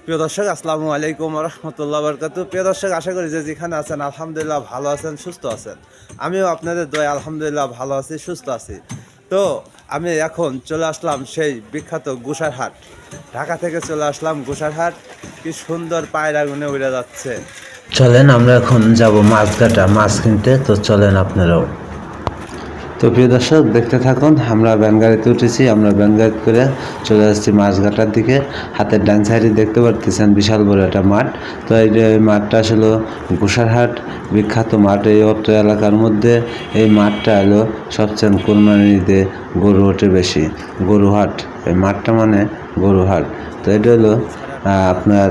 প্রিয় দর্শক, আসসালামু আলাইকুম ওয়া রাহমাতুল্লাহি ওয়া বারাকাতুহু। প্রিয় দর্শক, আশা করি যে যেখানে আছেন আলহামদুলিল্লাহ ভালো আছেন, সুস্থ আছেন। আমিও আপনাদের দয়ায় আলহামদুলিল্লাহ ভালো আছি, সুস্থ আছি। তো আমি এখন চলে আসলাম সেই বিখ্যাত গোসাইরহাট। ঢাকা থেকে চলে আসলাম গোসাইরহাট। কি সুন্দর পায়রা গুনে উড়ে যাচ্ছে। চলেন আমরা এখন যাব মাছঘাটা মাছ কিনতে। তো চলেন আপনারাও। তো প্রিয় দর্শক, দেখতে থাকুন। আমরা ভ্যান গাড়িতে উঠেছি, আমরা ভ্যান গাড়ি করে চলে যাচ্ছি মাছঘাটার দিকে। হাতের ডান সাইডে দেখতে পাচ্ছেন বিশাল বড় একটা মাঠ। তো এই যে মাঠটা আসলে গোসাইরহাট বিখ্যাত মাঠ। এই অত্র এলাকার মধ্যে এই মাঠটা হলো সবচেয়ে কোরবানিতে গরু ওঠে বেশি, গরুহাট। এই মাঠটা মানে গরুহাট। তো এটা হলো আপনার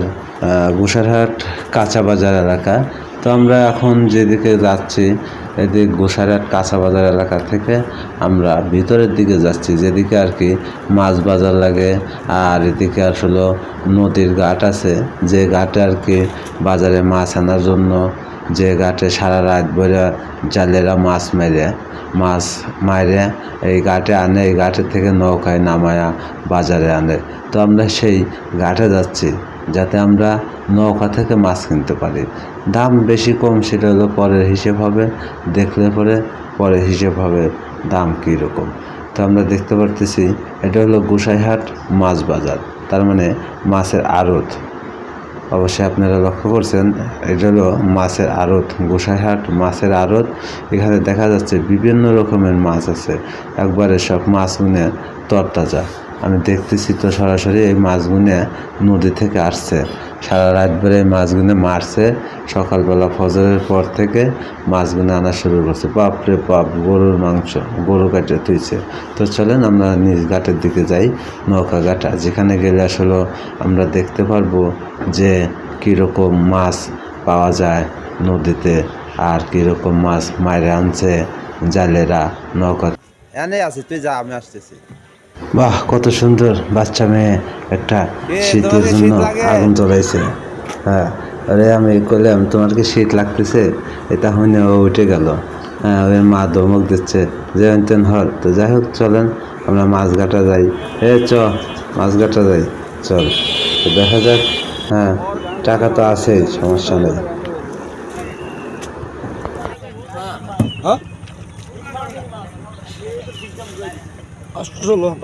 গোসাইরহাট কাঁচা বাজার এলাকা। তো আমরা এখন যেদিকে যাচ্ছি এদিকে গোসাইরহাট কাঁচা বাজার এলাকা থেকে আমরা ভিতরের দিকে যাচ্ছি, যেদিকে আর কি মাছ বাজার লাগে। আর এদিকে আসলে নদীর ঘাট আছে, যে ঘাটে আর কি বাজারে মাছ আনার জন্য, যে ঘাটে সারা রাত ভরে জালেরা মাছ মারে এই ঘাটে আনে, এই ঘাটের থেকে নৌকায় নামায়া বাজারে আনে। তো আমরা সেই ঘাটে যাচ্ছি যাতে আমরা নৌকা থেকে মাছ কিনতে পারি। দাম বেশি কম সেটা হলো পরের হিসেব হবে, দেখলে পরে হিসেব হবে দাম কীরকম। তো আমরা দেখতে পারতেছি এটা হলো গোসাইরহাট মাছ বাজার, তার মানে মাছের আড়ত। অবশ্যই আপনারা লক্ষ্য করছেন এটা হলো মাছের আড়ত, গোসাইরহাট মাছের আড়ত। এখানে দেখা যাচ্ছে বিভিন্ন রকমের মাছ আছে, একবারে সব মাছ গুনে তরতাজা। আমি দেখতেছি তো সরাসরি এই মাছগুনে নদী থেকে আসছে, সারা রাত ধরে এই মাছগুনে মারছে। সকালবেলা ফজরের পর থেকে মাছগুনে আনা শুরু করছে। বাপরে বাপ, গরুর মাংস, গরু কাটে তুইছে। তো চলেন আমরা নিজ ঘাটের দিকে যাই, নৌকা ঘাটা, যেখানে গেলে আসলে আমরা দেখতে পারবো যে কীরকম মাছ পাওয়া যায় নদীতে, আর কীরকম মাছ মাইরে আনছে জালেরা নৌকা। এনে আছি, তুই যা, আমি আসতেছি। বাহ, কত সুন্দর বাচ্চা মেয়ে একটা শীতের তোমাকে জন্য শীত লাগে? আগুন জ্বলাইছে। হ্যাঁ, আরে আমি করলাম তোমার কি শীত লাগতেছে, এটা হইনে ও উঠে গেল। হ্যাঁ, ওর মা ধমক দিচ্ছে যে তেন হর। তো যাই হোক, চলেন আমরা মাছঘাটা যাই। মাছঘাটা যাই, চল। তো দেখা যাক। হ্যাঁ, টাকা তো আছেই, সমস্যা নেই।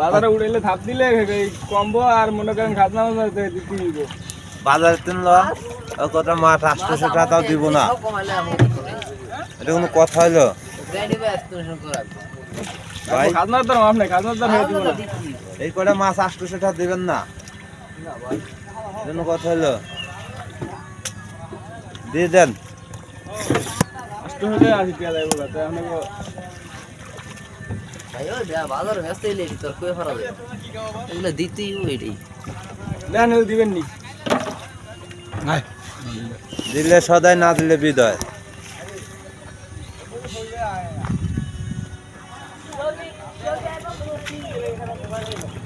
বাজারে উড়াইলে ধাপ দিলে কমবো, আর মনে করেন খাজনা দিতে দিব। বাজারে তিনলো কটা মাছ 800 টাকা তাও দিব না, এটা কোনো কথা হলো ভাই? খাজনার দাম আপনি খাজনার দাম হয়ে দিব না। এই কটা মাছ 800 টাকা দিবেন না, কথা হলো? দিয়ে দেন। কষ্ট হলে আসি পেয়ে যাবো তাই আপনাকে। দেন দিবেন নি, দিলে সদাই, না দিলে বিদয়।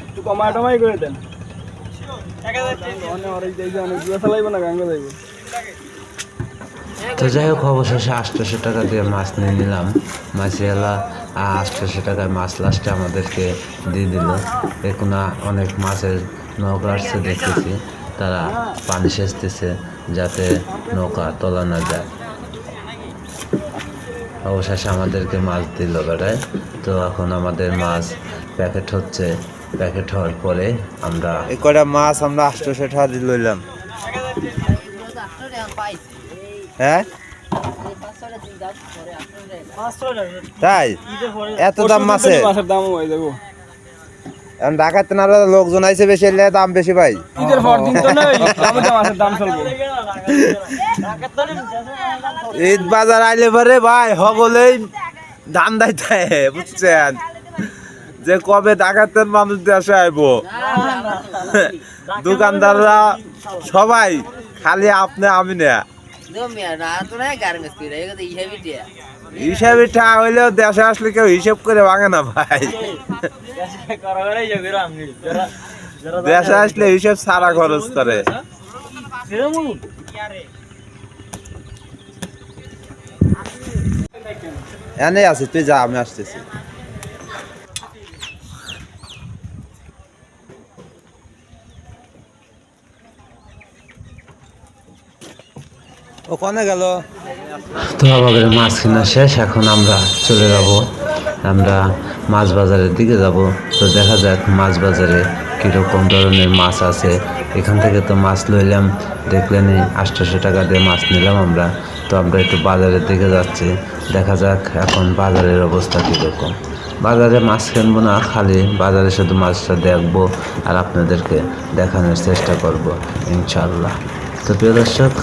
একটু কমাই টমাই করে দেন। অনেক জুয়া চালাইব না, গাঙ্গা যাইব। তো যাই হোক, অবশেষে 800 টাকা দিয়ে মাছ নিয়ে নিলাম। মাছিয়ালা 800 টাকায় মাছ লাস্টে আমাদেরকে দিয়ে দিল। এখন অনেক মাছের নৌকা আসছে, দেখতেছি তারা পানি সেচতেছে যাতে নৌকা তোলা না যায়। অবশেষে আমাদেরকে মাছ দিল বেড়ায়। তো এখন আমাদের মাছ প্যাকেট হচ্ছে, প্যাকেট হওয়ার পরে আমরা এই কটা মাছ আমরা 800 টাকা দিয়ে লইলাম। হ্যাঁ, তাই এত দাম মাছের? মাছের দাম হয়ে যাবো। এখন ঢাকাতে না লোকজন আইছে বেশি, এলে দাম বেশি ভাই। ঈদের পর দিন তো নেই, মাছের দাম চলবে। ঈদ বাজার আইলে পরে ভাই সকলেই ধান দাইতে, বুঝছেন, যে কবে ঢাকাতেন মানুষ দেশে আইবো। দোকানদাররা সবাই খালি আপনি আমি না, হিসাবে টাকা হইলেও দেশে আসলে কেউ হিসেব করে ভাঙে না ভাই। দেশে আসলে হিসেব সারা খরচ করে। এনে আছি, তুই যা, আমি আসতেছি। ও কনে গেল? তো আমাদের মাছ কেনা শেষ, এখন আমরা চলে যাব, আমরা মাছ বাজারের দিকে যাব। তো দেখা যাক মাছ বাজারে কীরকম ধরনের মাছ আছে। এখান থেকে তো মাছ লইলাম, দেখলেনই 800 টাকা দিয়ে মাছ নিলাম আমরা। তো আমরা একটু বাজারের দিকে যাচ্ছি, দেখা যাক এখন বাজারের অবস্থা কীরকম। বাজারে মাছ কিনবো না, খালি বাজারে শুধু মাছটা দেখবো আর আপনাদেরকে দেখানোর চেষ্টা করব ইনশাআল্লাহ। তো প্রিয় দর্শক,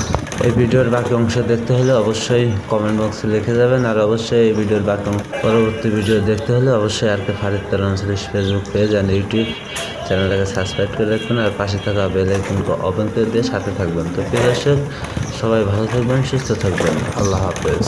এই ভিডিওর বাকি অংশ দেখতে হলে অবশ্যই কমেন্ট বক্সে লিখে যাবেন, আর অবশ্যই এই ভিডিওর বাকি পরবর্তী ভিডিও দেখতে হলে অবশ্যই R K Farid 39 Facebook page and YouTube চ্যানেলটাকে সাবস্ক্রাইব করে রাখবেন, আর পাশে থাকা বেল আইকনকে ওপেন করে দিয়ে সাথে থাকবেন। তো প্রিয় দর্শক, সবাই ভালো থাকবেন, সুস্থ থাকবেন, আল্লাহ হাফেজ।